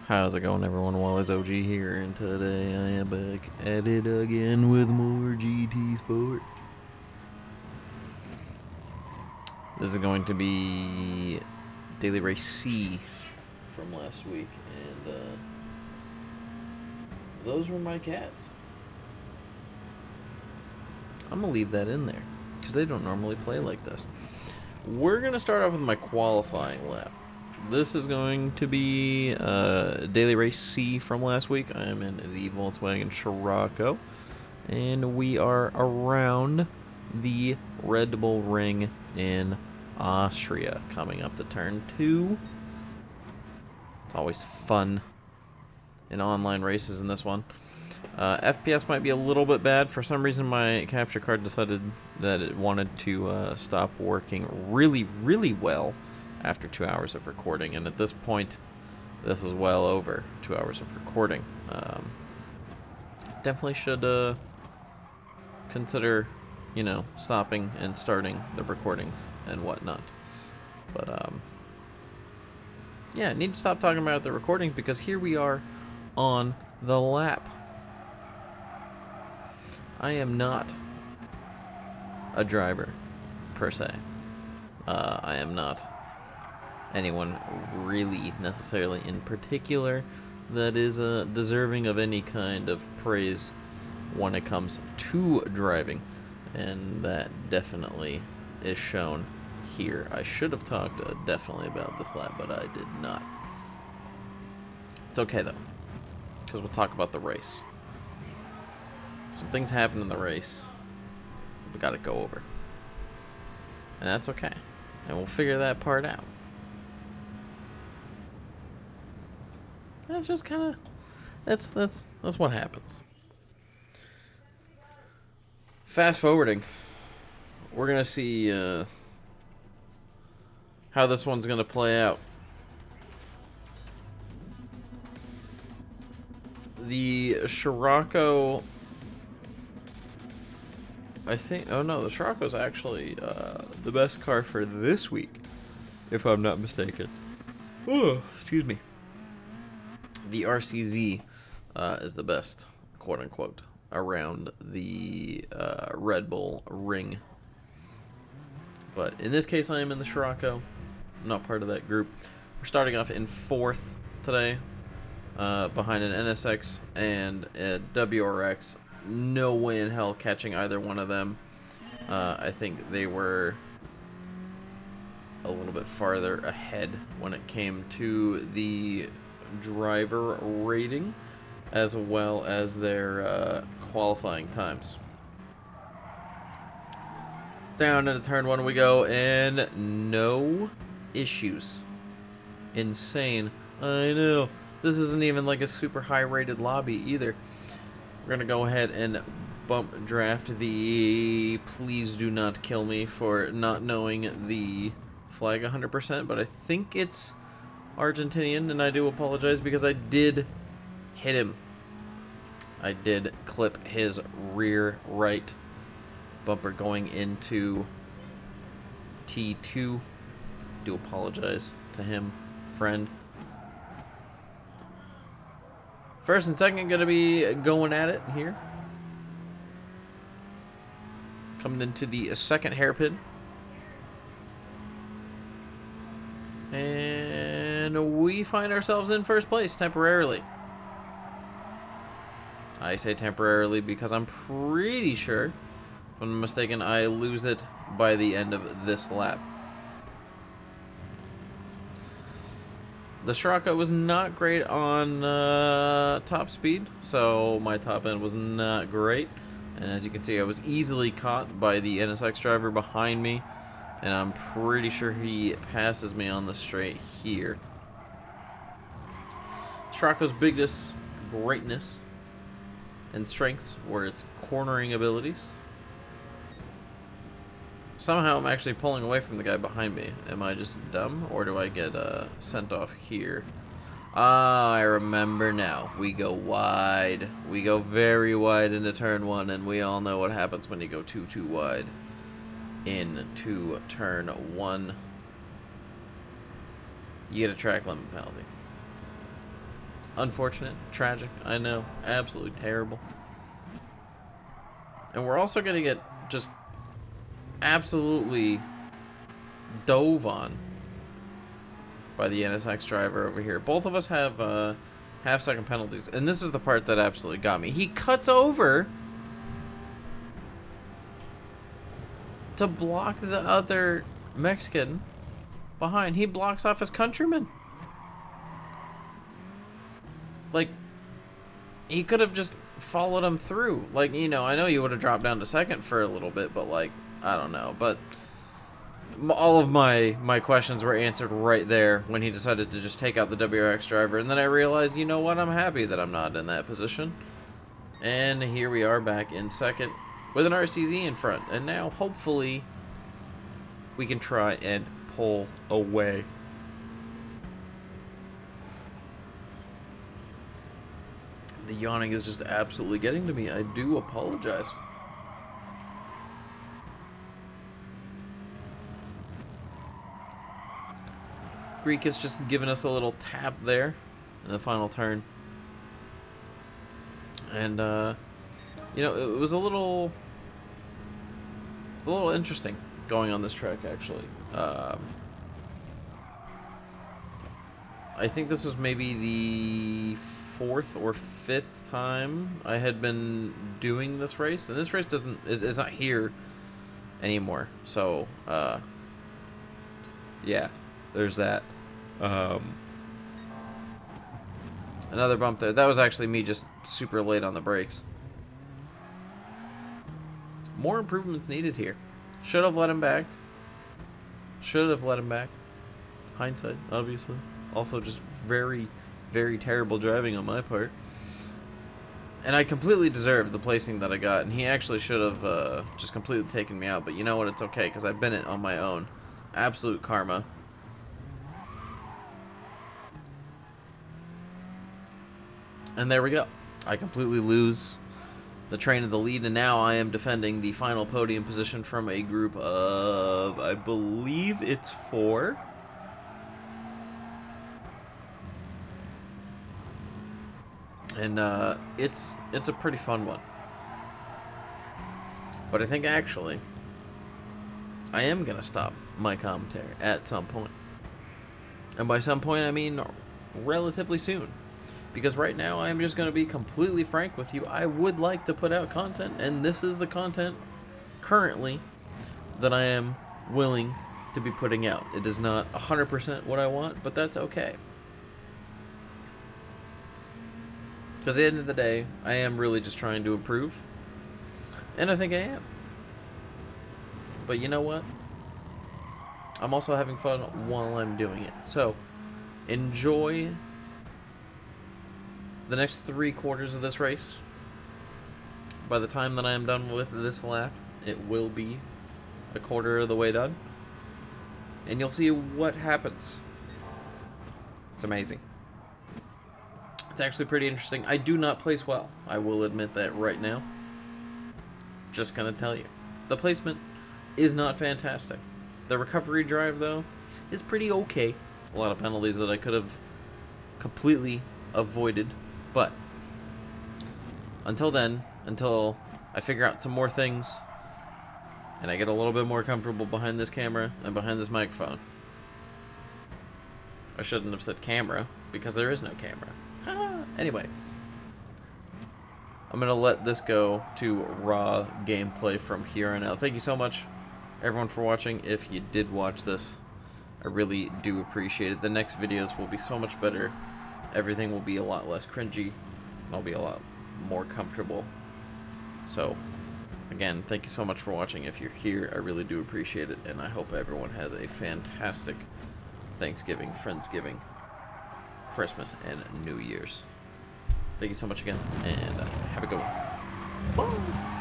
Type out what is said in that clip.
How's it going, everyone? WallysOG here, and today I am back at it again with more GT Sport. This is going to be Daily Race C from last week, and those were my cats. I'm going to leave that in there, because they don't normally play like this. We're going to start off with my qualifying lap. This is going to be Daily Race C from last week. I am in the Volkswagen Scirocco, and we are around the Red Bull Ring in Austria, coming up to turn 2. It's always fun in online races in this one. FPS might be a little bit bad. For some reason, my capture card decided that it wanted to stop working really well after 2 hours of recording, and at this point, this is well over 2 hours of recording. Definitely should consider, stopping and starting the recordings and whatnot. But yeah, I need to stop talking about the recordings because here we are on the lap. I am not a driver, per se. I am not anyone really necessarily in particular that is deserving of any kind of praise when it comes to driving, and that definitely is shown here. I should have talked definitely about this lap, but I did not. It's okay though, because we'll talk about the race. Some things happen in the race we gotta go over, and that's okay, and we'll figure that part out. That's just kind of that's what happens. Fast forwarding, we're gonna see how this one's gonna play out. The Scirocco, I think. Oh no, the Scirocco's actually the best car for this week, if I'm not mistaken. Oh, excuse me. The RCZ is the best, quote unquote, around the Red Bull Ring. But in this case, I am in the Scirocco. I'm not part of that group. We're starting off in 4th today, behind an NSX and a WRX. No way in hell catching either one of them. I think they were a little bit farther ahead when it came to the driver rating, as well as their qualifying times. Down into turn 1 we go, and no issues. Insane. I know. This isn't even like a super high rated lobby either. We're gonna go ahead and bump draft the please do not kill me for not knowing the flag 100%, but I think it's Argentinian, and I do apologize because I did hit him. I did clip his rear right bumper going into T2. Do apologize to him, friend. First and second gonna be going at it here. Coming into the second hairpin. And we find ourselves in first place temporarily. I say temporarily because I'm pretty sure, if I'm not mistaken, I lose it by the end of this lap. The Scirocco was not great on top speed, so my top end was not great. And as you can see, I was easily caught by the NSX driver behind me, and I'm pretty sure he passes me on the straight here. Scirocco's biggest greatness and strengths were its cornering abilities. Somehow I'm actually pulling away from the guy behind me. Am I just dumb, or do I get sent off here? Ah, I remember now. We go wide. We go very wide into turn 1, and we all know what happens when you go too wide into turn 1. You get a track limit penalty. Unfortunate, tragic, I know, absolutely terrible. And we're also gonna get just absolutely dove on by the NSX driver over here. Both of us have half-second penalties, and this is the part that absolutely got me. He cuts over to block the other Mexican behind. He blocks off his countryman. Like, he could have just followed him through. Like, you know, I know you would have dropped down to second for a little bit, but, like, I don't know. But all of my questions were answered right there when he decided to just take out the WRX driver. And then I realized, you know what, I'm happy that I'm not in that position. And here we are back in second with an RCZ in front. And now, hopefully, we can try and pull away. The yawning is just absolutely getting to me. I do apologize. Greek has just given us a little tap there in the final turn. And, you know, it was a little interesting going on this track, actually. I think this was maybe the fourth or fifth time I had been doing this race, and this race is not here anymore. So, yeah, there's that. Another bump there. That was actually me just super late on the brakes. More improvements needed here. Should have let him back. Should have let him back. Hindsight, obviously. Also just very, very terrible driving on my part. And I completely deserved the placing that I got, and he actually should have just completely taken me out. But you know what? It's okay, because I've been it on my own. Absolute karma. And there we go. I completely lose the train of the lead, and now I am defending the final podium position from a group of, I believe it's 4. And it's a pretty fun one. But I think actually I am gonna stop my commentary at some point. And by some point I mean relatively soon. Because right now, I'm just going to be completely frank with you. I would like to put out content, and this is the content currently that I am willing to be putting out. It is not 100% what I want, but that's okay. Because at the end of the day, I am really just trying to improve. And I think I am. But you know what? I'm also having fun while I'm doing it. So, enjoy the next 3 quarters of this race. By the time that I am done with this lap, it will be a quarter of the way done. And you'll see what happens. It's amazing. It's actually pretty interesting. I do not place well. I will admit that right now. Just gonna tell you. The placement is not fantastic. The recovery drive, though, is pretty okay. A lot of penalties that I could have completely avoided. But until then, until I figure out some more things and I get a little bit more comfortable behind this camera and behind this microphone. I shouldn't have said camera because there is no camera. Anyway, I'm going to let this go to raw gameplay from here on out. Thank you so much, everyone, for watching. If you did watch this, I really do appreciate it. The next videos will be so much better. Everything will be a lot less cringy, and I'll be a lot more comfortable. So, again, thank you so much for watching. If you're here, I really do appreciate it, and I hope everyone has a fantastic Thanksgiving, Friendsgiving, Christmas, and New Year's. Thank you so much again, and have a good one. Bye!